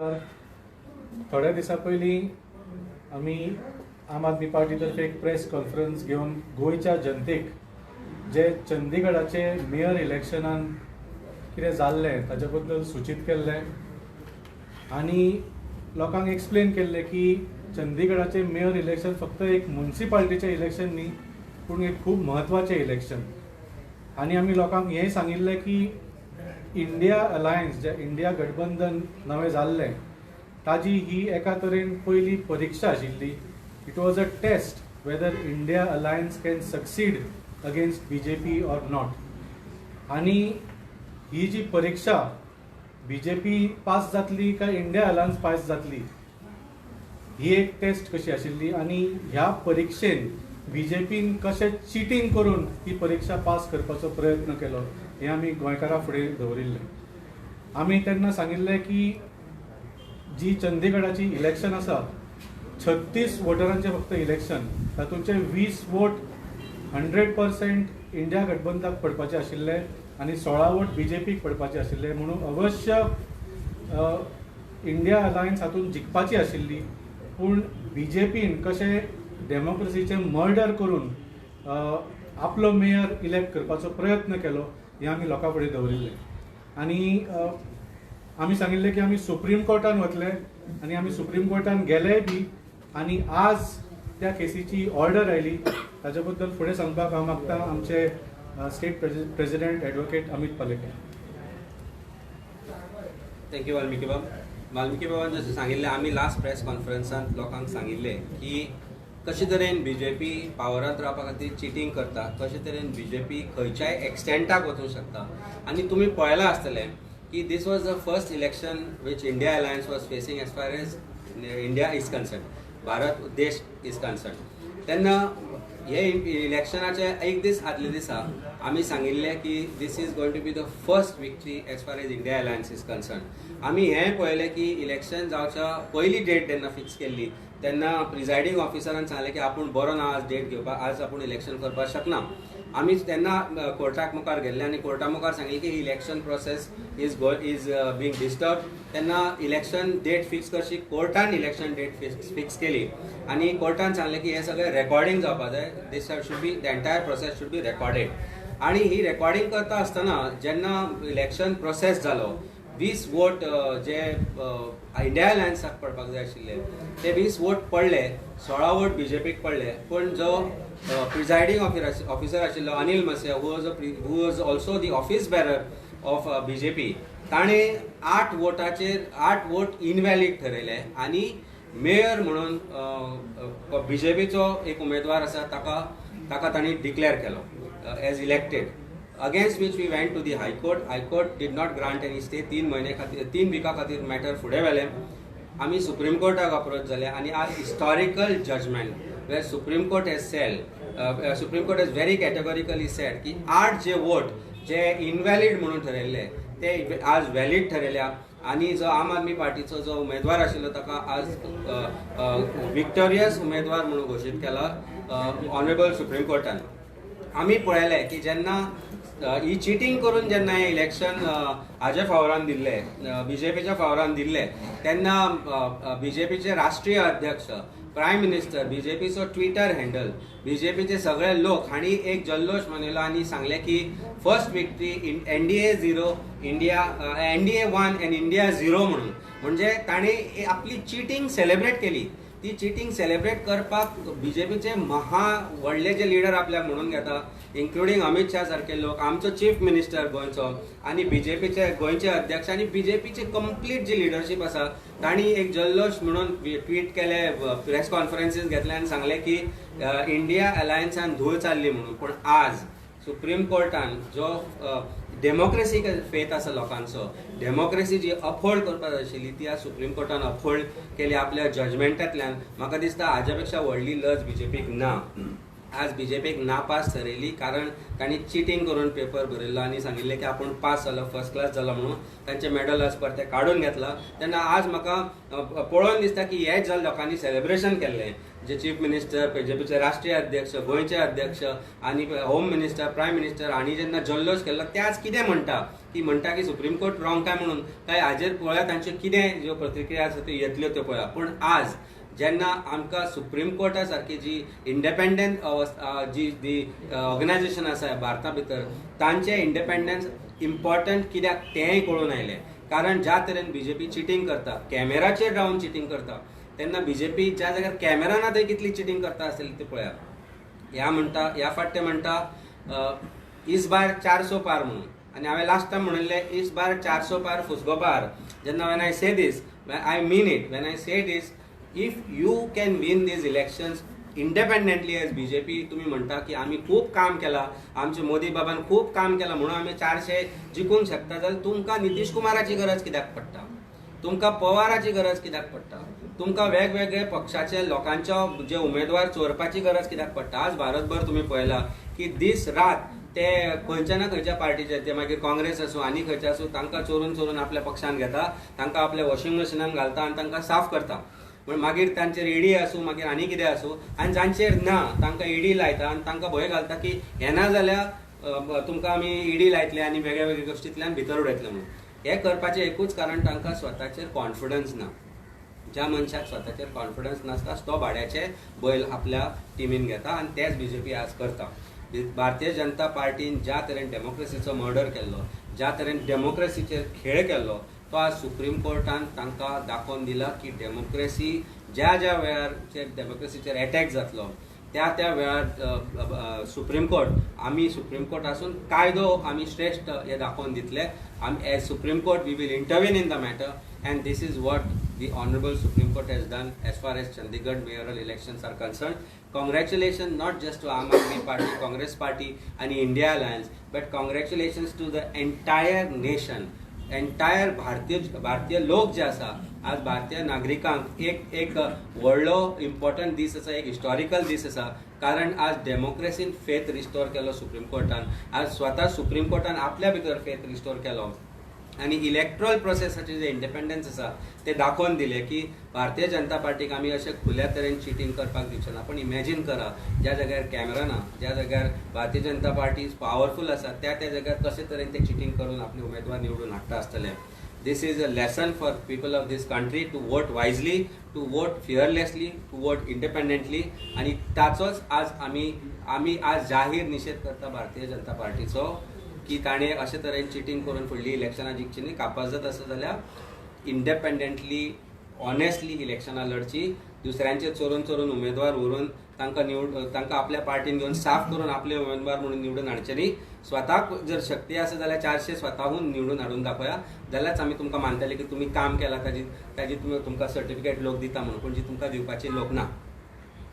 थोड्या दिसा पयलीं आमी आम आदमी पार्टीतर्फे एक प्रेस कॉन्फरन्स घेवन गोंयच्या जनतेक जे चंदीगडाचे मेयर इलेक्शनान कितें जाल्लें ताचे बद्दल सूचित केल्लें आनी लोकांक एक्सप्लेन केल्लें की चंदीगडाचे मेयर इलेक्शन फक्त एक म्युनिसिपालिटीचें इलेक्शन न्ही पूण एक खूब म्हत्वाचें इलेक्शन. आनी आमी लोकांक हेंय सांगिल्लें की इंडिया अलायन्स जे इंडिया गठबंधन नवें जाल्लें ताजी ही एका तरेन पयली परीक्षा आशिल्ली. It was a test weather India alliance can succeed against BJP or not. आनी ही जी परीक्षा बीजेपी पास जातली काय इंडिया अलायन्स पास जातली ही एक टेस्ट कशी आशिल्ली. आनी ह्या परीक्षेन बीजेपीन कशें चिटींग करून ही परीक्षा पास करपाचो प्रयत्न केलो हें आमी गोंयकारां फुडें दवरिल्लें. आमी तेन्ना सांगिल्लें की जी चंदीगडाची इलेक्शन आसा 36 वोटरांचें फक्त इलेक्शन, तातूंचे 20 वोट 100% इंडिया गठबंधनाक पडपाचे आशिल्ले आनी 16 वोट बीजेपीक पडपाचे आशिल्ले. म्हणून अवश्य इंडिया अलायन्स हातूंत जिखपाची आशिल्ली. पूण बीजेपीन कशें डेमोक्रेसीचें मर्डर करून आपलो मेयर इलेक्ट करपाचो प्रयत्न केलो हें आमी लोकां फुडें दवरिल्लें. आनी आमी सांगिल्लें की आमी सुप्रीम कोर्टान वतले आनी आमी सुप्रीम कोर्टान गेलेय बी. आनी आज त्या केसीची ऑर्डर आयली ताचे बद्दल फुडें सांगपाक हांव मागता आमचे state president advocate Amit Palekar. Thank you Valmiki बाब. वाल्मिकी बाबान जशें सांगिल्लें आमी लास्ट प्रेस कॉन्फरन्सांत लोकांक सांगिल्लें की कशे तरेन बीजेपी पावरांत रावपा खातीर चिटींग करता, कशे तरेन बीजेपी खंयच्याय एक्सटेंटाक वचूंक शकता. आनी तुमी पळयलां आसतलें की this was the first election which India alliance was facing as far as India is concern, Bharat देश इज कन्सर्न. तेन्ना हे इलेक्शनाचे एक दीस आदले दिसा आमी सांगिल्लें की this is going to be the first victory as far as India alliance is concern. आमी हें पळयलें की इलेक्शन जावच्या पयली डेट जेन्ना फिक्स केल्ली तेन्ना प्रिजायडींग ऑफिसरान सांगलें की आपूण बरो ना आज डेट घेवपाक, आज आपूण इलेक्शन करपाक शकना. आमी तेन्ना कोर्टाक मुखार गेल्ले आनी कोर्टा मुखार सांगलें की election process is being disturb. तेन्ना इलेक्शन डेट फिक्स करची कोर्टान इलेक्शन डेट फिक्स केली आनी कोर्टान सांगलें की हें सगळें रेकॉर्डिंग जावपाक जाय. This should be the entire process should be recorded. आनी ही रेकॉर्डिंग करता आसतना जेन्ना इलेक्शन प्रोसेस जालो 20 वोट जे इंडिया अलायन्साक पडपाक जाय आशिल्ले ते 20 वोट पडले, 16 वोट बीजेपीक पडले. पूण जो प्रिजायडींग ऑफिसर आशिल्लो अनिल मसे who was also the office bearer of BJP, ताणें 8 वोट इनवॅलीड ठरयले आनी मेयर म्हणून बीजेपीचो एक उमेदवार आसा ताका तांणी डिक्लेअर केलो as elected. Against which we went to the High Court. High Court did not grant any stay. 3 विका खातीर मॅटर फुडें व्हेलें. आमी सुप्रीम कोर्टाक अप्रोच जाले आनी आज हिस्टॉरिकल जजमेंट वेर Supreme Court has very categorically said की 8 जे वोट जे इनवॅलीड म्हणून ठरयल्ले ते आज व्हॅलीड ठरयल्या. आनी जो आम आदमी पार्टीचो जो उमेदवार आशिल्लो ताका आज विक्टोरियस उमेदवार म्हणून घोशीत केला ऑनरेबल सुप्रीम कोर्टान. आमी पळयलें की जेन्ना ही चिटींग करून जेन्ना हें इलेक्शन हाजे फावरान दिल्लें, बीजेपीच्या फावरान दिल्लें, तेन्ना बीजेपीचे राष्ट्रीय अध्यक्ष, प्रायम मिनिस्टर, बीजेपीचो ट्विटर हँडल, बीजेपीचे सगळे लोक हांणी एक जल्लोश मनयलो आनी सांगलें की first victory NDA 0 NDA 1 end India 0 म्हणून. म्हणजे ताणें आपली चिटींग सेलेब्रेट केली. ती चिटींग सेलेब्रेट करपाक बीजेपीचे व्हडले जे लिडर आपल्याक म्हणून घेता, इन्क्लुडींग अमित शाह सारखे लोक, आमचो चीफ मिनिस्टर गोंयचो आनी बीजेपीचे गोंयचे अध्यक्ष आनी बीजेपीची कंप्लीट जी लिडरशीप आसा तांणी एक जल्लोश म्हणून ट्वीट केले, प्रेस कॉन्फरन्सीस घेतले आनी सांगले की इंडिया अलायन्सान धूळ चालली म्हणून. पूण आज सुप्रीम कोर्टान जो डेमोक्रेसी फेथ आसा लोकांचो, डेमोक्रेसी जी अपहोल्ड करपाक जाय आशिल्ली ती आज सुप्रीम कोर्टान अपहोल्ड केली आपल्या जजमेंटांतल्यान. म्हाका दिसता हाज्या पेक्षा व्हडली लज बीजेपीक ना. आज बीजेपीक नापास ठरयली कारण तांणी चिटींग करून पेपर बरयल्लो आनी सांगिल्लें की आपूण पास जालो, फर्स्ट क्लास जालो म्हणून तांचे मेडल आज परते काडून घेतला. तेन्ना आज म्हाका पळोवन दिसता की हेच जाल लोकांनी सेलेब्रेशन केल्लें. जे चीफ मिनिस्टर, बीजेपीचे राष्ट्रीय अध्यक्ष, गोंयचे अध्यक्ष आनी होम मिनिस्टर, प्रायम मिनिस्टर हांणी जेन्ना जल्लोश केल्लो ते आज कितें म्हणटा की म्हणटा की सुप्रीम कोर्ट रॉंग काय म्हणून काय हाजेर पळया तांच्यो कितें ज्यो प्रतिक्रिया आसा त्यो येतल्यो त्यो पळया. पूण आज जेन्ना आमकां सुप्रीम कोर्टा सारकी जी इंडिपेंडंट जी ऑर्गनायझेशन आसा भारता भितर तांचें इंडिपेंडन्स इम्पॉर्टंट कित्याक तेंय कळून आयलें. कारण ज्या तरेन बीजेपी चिटींग करता, कॅमेराचेर रावन चिटींग करता, तेन्ना बीजेपी ज्या जाग्यार कॅमेरा ना थंय कितली चिटींग करता आसतली ते पळया. ह्या फाट ते म्हणटा इस बार 400 पार म्हणून, आनी हांवें लास्ट टायम म्हणिल्लें इस बार 400 पार फुसगो पार. जेन्ना when I say this I mean it. When I say this, if you can win these elections independently as BJP, तुम्ही म्हणटा की आम्ही खूप काम केला, आमचे मोदी बाबान खूप काम केला म्हणून आम्ही 400 जिखूंक शकता, जाल्यार तुमकां नितीश कुमाराची गरज कित्याक पडटा, तुमकां पवाराची गरज कित्याक पडटा, तुमकां वेगवेगळे पक्षाचे लोकांच्या जे उमेदवार चोरपाची गरज कित्याक पडटा. आज भारतभर तुम्ही पळयला की दीस रात ते खंयच्या ना खंयच्या पार्टीचे, ते मागीर काँग्रेस आसूं आनी खंयचे आसूं, तांकां चोरून चोरून आपल्या पक्षान घेता, तांकां आपल्या वॉशिंग मशिनान घालता आनी तांकां साफ करता. पण मागीर तांचेर ईडी आसूं मागीर आनी कितें आसूं, आनी जांचेर ना तांकां ईडी लायता आनी तांकां भंय घालता की हें ना जाल्यार तुमकां आमी ईडी लायतले आनी वेगळ्या वेगळ्या गोश्टींतल्यान भितर उडयतले म्हणून. हें करपाचें एकूच कारण तांकां स्वताचेर कॉन्फिडन्स ना. ज्या मनशाक स्वताचेर कॉन्फिडन्स नासता तो भाड्याचे बैल आपल्या टिमीन घेता आनी तेच बीजेपी आज करता. भारतीय जनता पार्टीन ज्या तरेन डेमोक्रेसीचो मर्डर केल्लो, ज्या तरेन डेमोक्रेसीचेर खेळ केल्लो, तो आज सुप्रीम कोर्टान तांकां दाखोवन दिला की डेमोक्रेसी ज्या ज्या वेळार डेमोक्रेसीचेर अटॅक जातलो त्या वेळार सुप्रीम कोर्ट आसून कायदो आमी श्रेष्ठ हे दाखोवन दितले. As supreme court we will intervene in the matter and this is what the honorable Supreme Court has done as far as Chandigarh mayoral elections are concerned. Congratulations not just to Aam Aadmi Party, Congress Party and India Alliance, but congratulations to the entire nation, entire भारतीय लोक जे आसा. आज भारतीय नागरिकांक एक व्हडलो important दीस आसा, एक हिस्टॉरिकल दीस आसा, कारण आज डेमोक्रेसीन फेथ रिस्टोर केलो सुप्रीम कोर्टान. आज स्वता सुप्रीम कोर्टान आपल्या भितर फेथ रिस्टोर केलो आणि इलेक्ट्रल प्रोसेसाचे जे इंडिपेंडन्स आसा ते दाखोवन दिले की भारतीय जनता पार्टीक आमी अशें खुल्या तरेन चिटींग करपाक दिवचे ना. पण इमॅजीन करा, ज्या जाग्यार कॅमेरा ना, ज्या जाग्यार भारतीय जनता पार्टी पावरफूल आसा, त्या जाग्यार कशे तरेन ते चिटींग करून आपले उमेदवार निवडून हाडटा आसतले. This is a lesson for people of this country to vote wisely, to vote fearlessly, to vote independently. आणि ताचोच आज आमी आज जाहीर निषेध करता भारतीय जनता पार्टीचो की ताणें अशे तरेन चिटींग करून फुडली इलेक्शनां जिखची न्ही. कापाजत आसा जाल्यार इंडिपेंडंटली ऑनेस्टली इलेक्शनां लढची. दुसऱ्यांचे चोरून उमेदवार व्हरून तांकां आपल्या पार्टीन घेवन साफ करून आपले उमेदवार म्हणून निवडून हाडचे न्ही. स्वताक जर शक्ती आसा जाल्यार 400 स्वताहून निवडून हाडून दाखया, जाल्यारच आमी तुमकां मानतले की तुमी काम केलां, ताजी तुमकां सर्टिफिकेट लोक दिता म्हणून. पूण जी तुमकां दिवपाचे लोक ना.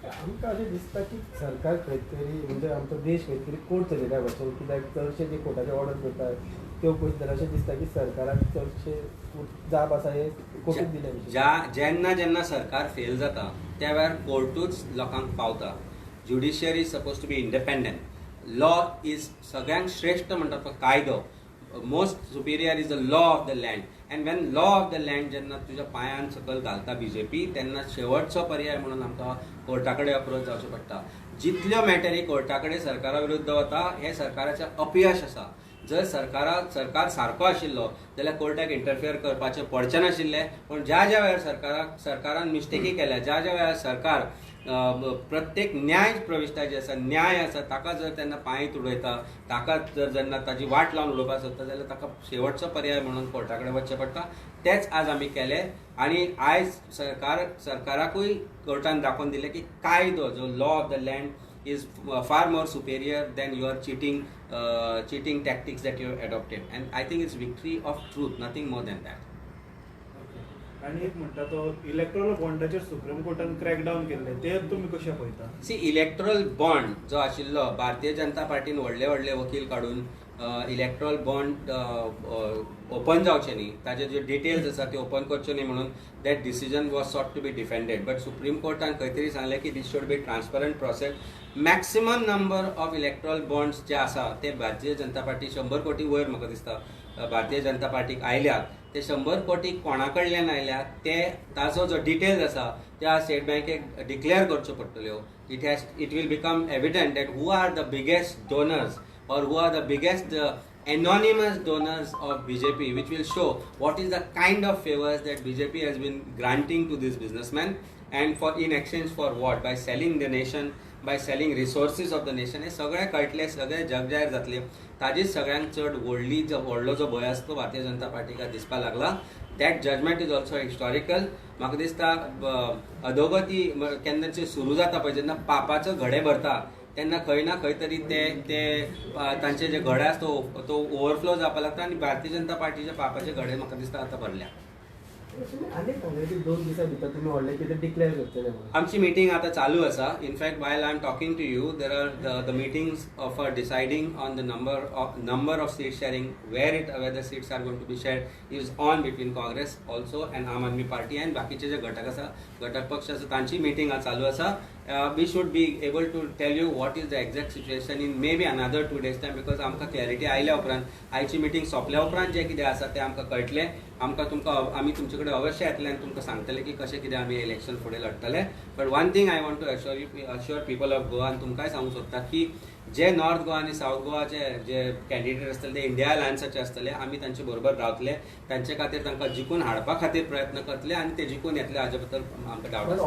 आमकां अशें दिसता की सरकार खंय तरी म्हणजे आमचो देश खंय तरी कोर्ट चलयल्या भशेन, कित्याक चडशे जे कोर्टाचे ऑर्डर करतात त्यो पळयत जाल्यार अशें दिसता की सरकाराक चडशे जाप आसा हे कोर्टूच दिल्या. जेन्ना सरकार फेल जाता त्या वेळार कोर्टूच लोकांक पावता. Judiciary is suppose to be independent. Law is सगळ्यांत श्रेष्ठ म्हणटा तो कायदो. Most superior is the law of the land. And when law of the land जेन्ना तुज्या पांयान सकयल घालता बीजेपी, तेन्ना शेवटचो पर्याय म्हणून आमकां कोर्टा कडेन अप्रोच जावचें पडटा. जितल्यो मॅटरी कोर्टा कडेन सरकारा विरुद्ध वता हें सरकाराचें अपयश आसा. जर सरकार सारको आशिल्लो जाल्यार कोर्टाक इंटरफियर करपाचें पडचें नाशिल्लें. पण ज्या वेळार सरकारान मिस्टेकी केल्या, ज्या वेळार सरकार प्रत्येक न्याय प्रविश्टा जी आसा, न्याय आसा, ताका जर तेन्ना पांय तुडयता, ताका जर जेन्ना ताजी वाट लावन उडोवपाक सोदता जाल्यार ताका शेवटचो पर्याय म्हणून कोर्टा कडेन वचचें पडटा. तेच आज आमी केलें. आनी आयज सरकाराकूय कोर्टान दाखोवन दिलें की कायदो जो law of the land is far more superior than your cheating tactics that you have adopted, and I think it's victory of truth, nothing more than that. आणि एक म्हणटा तो इलेक्ट्रल बॉन्डाचेर सुप्रीम कोर्टान क्रॅकडाऊन केल्ले ते तुमी कशे पळयता? सी, इलेक्ट्रल बॉन्ड जो आशिल्लो, भारतीय जनता पार्टीन व्हडले वकील काडून इलेक्ट्रल बॉन्ड ओपन जावचे न्ही, ताजे जे डिटेल्स आसा ते ओपन करचे न्ही म्हणून that decision was sought to be defended. But Supreme कोर्टान खंय तरी सांगलें की this should be transparent process. Maximum number of electoral bonds जे आसा ते भारतीय जनता पार्टी 100 कोटी वयर म्हाका दिसता भारतीय जनता पार्टीक आयल्यात. ते 100 कोटी कोणा कडल्यान आयल्यात ते ताचो जो डिटेल्स आसा त्या स्टेट बँकेक डिक्लेअर करच्यो पडटल्यो. It will become evident that who are the biggest donors or who are the biggest anonymous donors of BJP, which will show what is the kind of favors that BJP has been granting to these businessmen, and for in exchange for what? By selling the nation, by selling resources of the nation. हे सगळे कळटले, सगळे जगजाहीर जातले. ताजीच सगळ्यांक चड व्हडलो जो भंय आसा तो भारतीय जनता पार्टीका दिसपा लागला. That judgment is also historical. म्हाका दिसता अधोगती केन्नाची सुरू जाता पळय, जेन्ना पापाचो घडे भरता तेन्ना खंय ना खंय तरी ते तांचे जे घडे आसा तो ओवरफ्लो जावपाक लागता, आनी भारतीय जनता पार्टीचे पापाचे घडे म्हाका दिसता आतां भरल्या. आनी सांगले की 2 दिसां भितर तुमी व्हडलें कितें डिक्लेअर करतले म्हणून. आमची मीटिंग आता चालू आसा. In fact while I am talking to you, there are the meetings for deciding on the number of seat sharing, where the seats are going to be shared is on between Congress also and Aam Aadmi party and बाकीचे जे घटक आसा, घटक पक्ष आसा, तांची meeting चालू आसा. We should be able to tell you what is the exact situation in maybe another 2 days time, because आमकां क्लॅरिटी आयल्या उपरांत आयची मिटिंग सोंपल्या उपरांत जे कितें आसा तें आमकां कळटलें. आमी तुमचे कडेन अवश्य येतले आनी तुमकां सांगतले की कशें कितें आमी इलेक्शन फुडें लडटले. But one thing I want to assure people of Goa, आनी तुमकांय सांगूं सोदता की जे नॉर्थ गोवा आणि साऊथ गोवाचे जे कॅन्डिडेट असतले ते इंडिया अलायन्साचे असतले. आमी तांचे बरोबर रावतले, तांचे खातीर तांकां जिखून हाडपा खातीर प्रयत्न करतले आनी ते जिखून येतले हाजे बद्दल आमकां डावट आसा.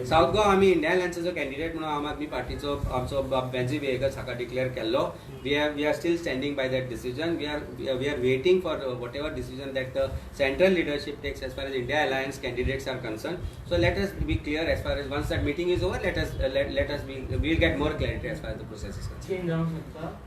साऊथ गोवा आमी इंडिया अलायन्साचो कॅन्डिडेट म्हणून आम आदमी पार्टीचो आमचो बेन्झी वेगस हाका डिक्लेअर केल्लो. We are still standing by that decision. We are waiting for whatever decision that the central leadership takes as far as India alliance candidates are concern. So let us be clear as far as once that meeting is over, let us we'll get more clarity as far as the process is concerned.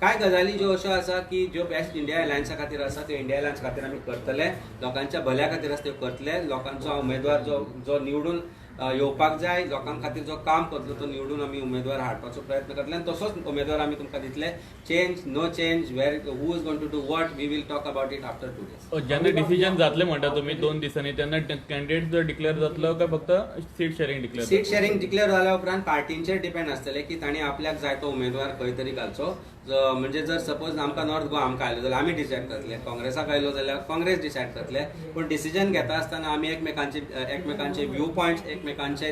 काय गजाली ज्यो अश्यो आसा की ज्यो best India अलायन्सा खातीर आसा त्यो इंडिया अलायन्स खातीर आमी करतले, लोकांच्या भल्या खातीर आसा त्यो करतले. लोकांचो उमेदवार जो निवडून येवपाक जाय, लोकां खातीर जो काम करतलो तो निवडून आमी उमेदवार हाडपाचो प्रयत्न करतले आनी तसोच उमेदवार आमी तुमकां दितले. Change no change, where who is going to do what, we will talk about it after 2 days. जेन्ना डिसिजन जातले म्हणटा तुमी 2 दिसांनी, तेन्ना कॅन्डिडेट जर डिक्लेअर जातलो काय फक्त seat sharing declare? Seat sharing declare जाल्या उपरांत पार्टींचेर डिपेंड आसतलें की तांणी आपल्याक जाय तो उमेदवार खंय तरी घालचो. म्हणजे जर सपोज आमकां नॉर्थ गोवा आमकां आयलो जाल्यार आमी डिसायड करतले, काँग्रेसाक आयलो जाल्यार काँग्रेस डिसायड करतले. पूण डिसिजन घेता आसतना आमी एकमेकांचे व्यू पॉयंट्स, एकमेकांचे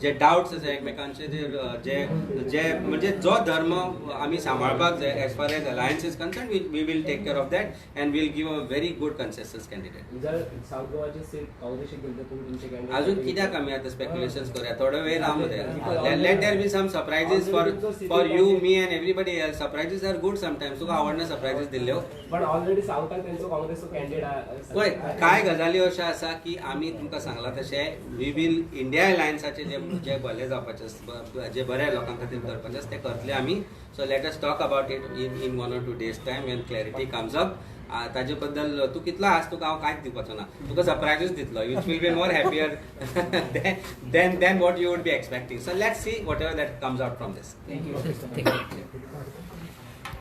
जे डाउट्स आसा, एकमेकांचे जे म्हणजे जो धर्म आमी सांबाळपाक जाय as far as alliance is concern, we will take care of that and will give a very good consensus candidate. जर साऊथ गोवाचे सीट काँग्रेसीक गेले तर तुमचे कॅन्डिडेट अजून कित्याक आमी आतां स्पेक्युलेशन्स करूया, थोडो वेळ राव मरे. Let there be some surprises for you, me and everybody else. Surprises are good sometimes. तुका आवडना सरप्रायझीस दिल्ल्यो? पण ऑलरेडी साऊथाक त्यांचो काँग्रेसचो कॅन्डिडेट पळय काय गजाली अश्यो आसा की आमी तुमकां सांगलां तशें वी वील इंडिया अलायन्साचे जे भले जावपाचे, जे बरे लोकां खातीर करपाचे आसा ते करतले आमी. So let us talk about it in 1 or 2 days time Wien clarity comes up. ताजे बद्दल तूं कितलो आस, तुका हांव कांयच दिवपाचो ना, तुका सरप्रायझूच दितलो, which will be more happier than what you would be expecting. So let's see whatever that comes out from this. Thank you.